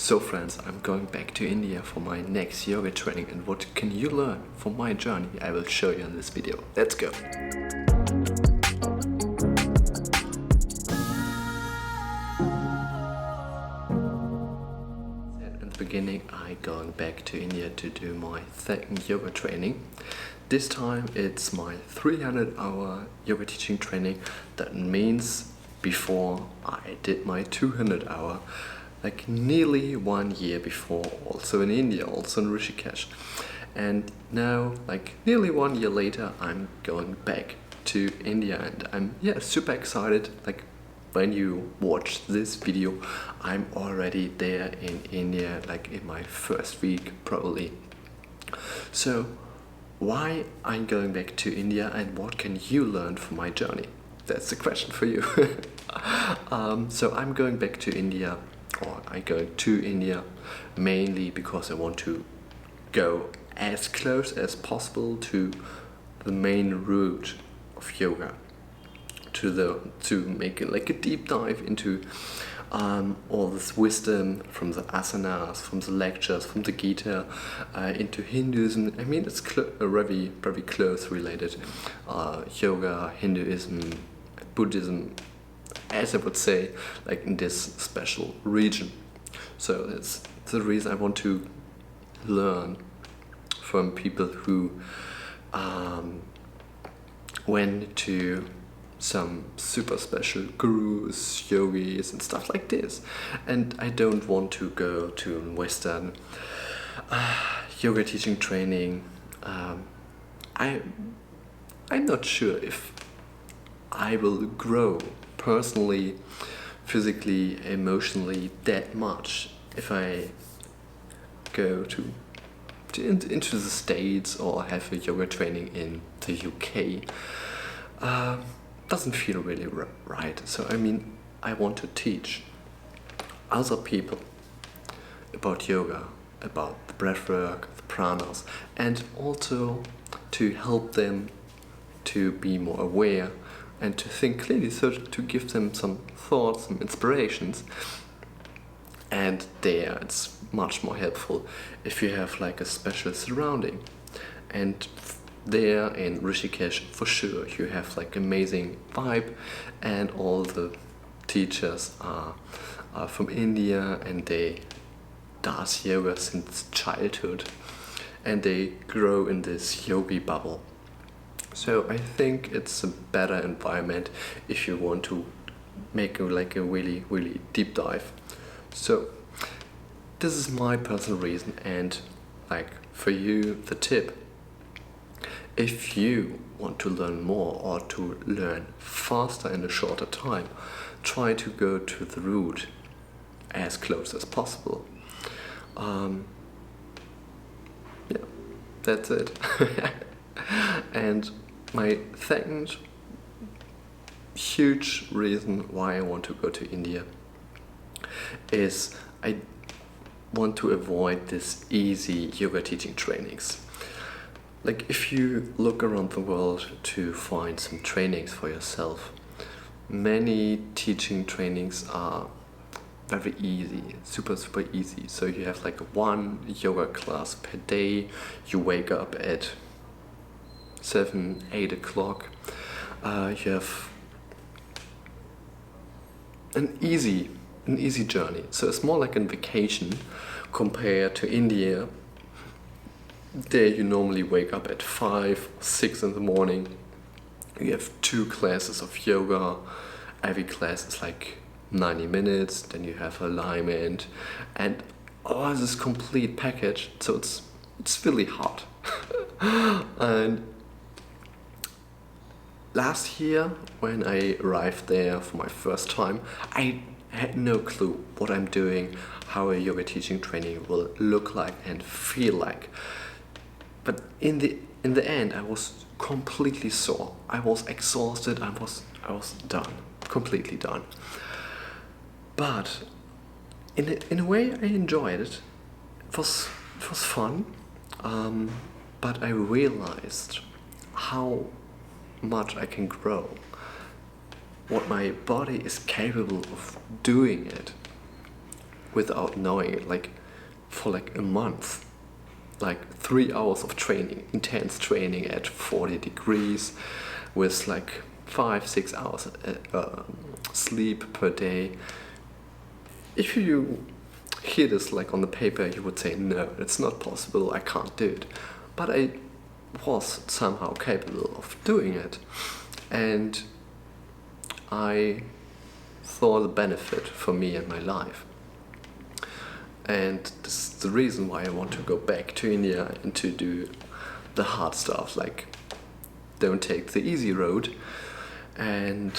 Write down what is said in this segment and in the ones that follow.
So friends, I'm going back to India for my next yoga training, and what can you learn from my journey I will show you in this video. Let's go! In the beginning, I'm going back to India to do my second yoga training. This time it's my 300-hour yoga teaching training. That means before I did my 200-hour, like nearly 1 year before, also in India, also in Rishikesh. And now, like nearly 1 year later, I'm going back to India, and I'm super excited. Like when you watch this video, I'm already there in India, like in my first week probably. So why I'm going back to India, and what can you learn from my journey? That's the question for you. So I'm going back to India, or I go to India mainly because I want to go as close as possible to the main root of yoga, to make it like a deep dive into all this wisdom from the asanas, from the lectures, from the Gita, into Hinduism. I mean, it's very close related. Yoga, Hinduism, Buddhism, as I would say, like in this special region. So that's the reason I want to learn from people who went to some super special gurus, yogis and stuff like this. And I don't want to go to Western yoga teaching training. I'm not sure if I will grow personally, physically, emotionally that much if I go into the States or have a yoga training in the UK. Doesn't feel really right. So I mean, I want to teach other people about yoga, about the breathwork, the pranas, and also to help them to be more aware and to think clearly, so to give them some thoughts, some inspirations. And there it's much more helpful if you have like a special surrounding. And there in Rishikesh, for sure, you have like amazing vibe, and all the teachers are from India, and they does yoga since childhood, and they grow in this yogi bubble. So I think it's a better environment if you want to make a really deep dive. So this is my personal reason, and like for you, the tip: if you want to learn more or to learn faster in a shorter time, try to go to the root as close as possible. That's it. And my second huge reason why I want to go to India is I want to avoid this easy yoga teaching trainings. Like if you look around the world to find some trainings for yourself, many teaching trainings are very easy, super easy. So you have like one yoga class per day, you wake up at 7-8 o'clock, you have an easy journey. So it's more like a vacation compared to India. There you normally wake up at 5, 6 in the morning. You have 2 classes of yoga. Every class is like 90 minutes. Then you have alignment and this complete package. So it's really hard. And last year, when I arrived there for my first time, I had no clue what I'm doing, how a yoga teaching training will look like and feel like. But in the end, I was completely sore. I was exhausted. I was done, completely done. But in a way, I enjoyed it. It was fun. But I realized how much I can grow, what my body is capable of doing it. without knowing it, like for like a month, like 3 hours of training, intense training at 40 degrees with like 5-6 hours sleep per day. If you hear this like on the paper, you would say, no, it's not possible, I can't do it. But I was somehow capable of doing it, and I saw the benefit for me and my life. And this is the reason why I want to go back to India and to do the hard stuff, like don't take the easy road. And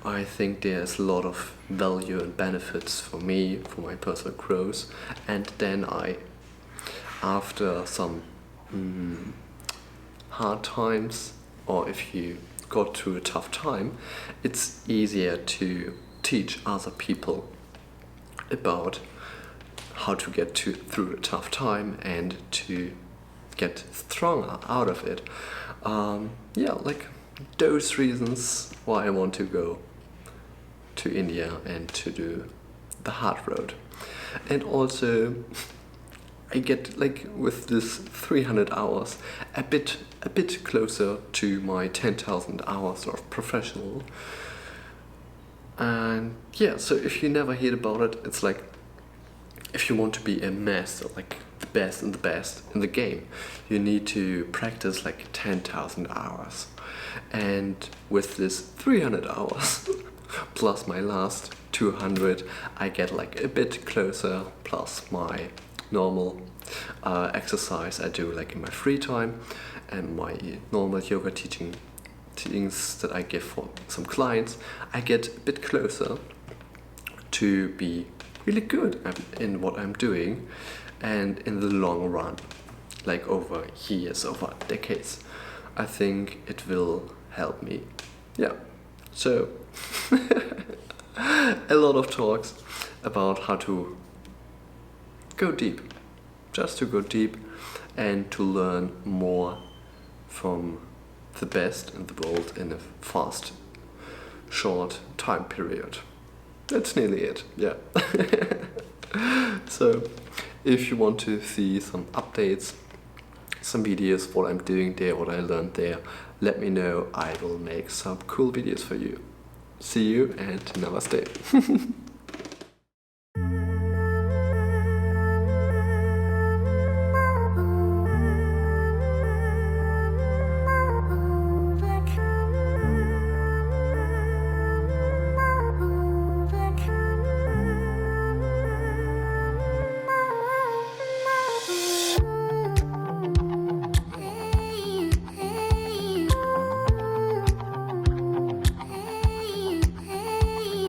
I think there's a lot of value and benefits for me, for my personal growth. And then after some hard times, or if you got through a tough time, it's easier to teach other people about how to get through a tough time and to get stronger out of it. Like those reasons why I want to go to India and to do the hard road. And also I get, like, with this 300 hours a bit closer to my 10,000 hours of professional. And yeah, so if you never heard about it, it's like if you want to be a master, like the best in the game, you need to practice like 10,000 hours. And with this 300 hours plus my last 200, I get like a bit closer, plus my normal exercise I do like in my free time and my normal yoga teachings that I give for some clients. I get a bit closer to be really good in what I'm doing, and in the long run, like over years, over decades, I think it will help me. Yeah, so a lot of talks about how to go deep, just to go deep and to learn more from the best in the world in a fast, short time period. That's nearly it, yeah. So, if you want to see some updates, some videos, what I'm doing there, what I learned there, let me know. I will make some cool videos for you. See you and namaste.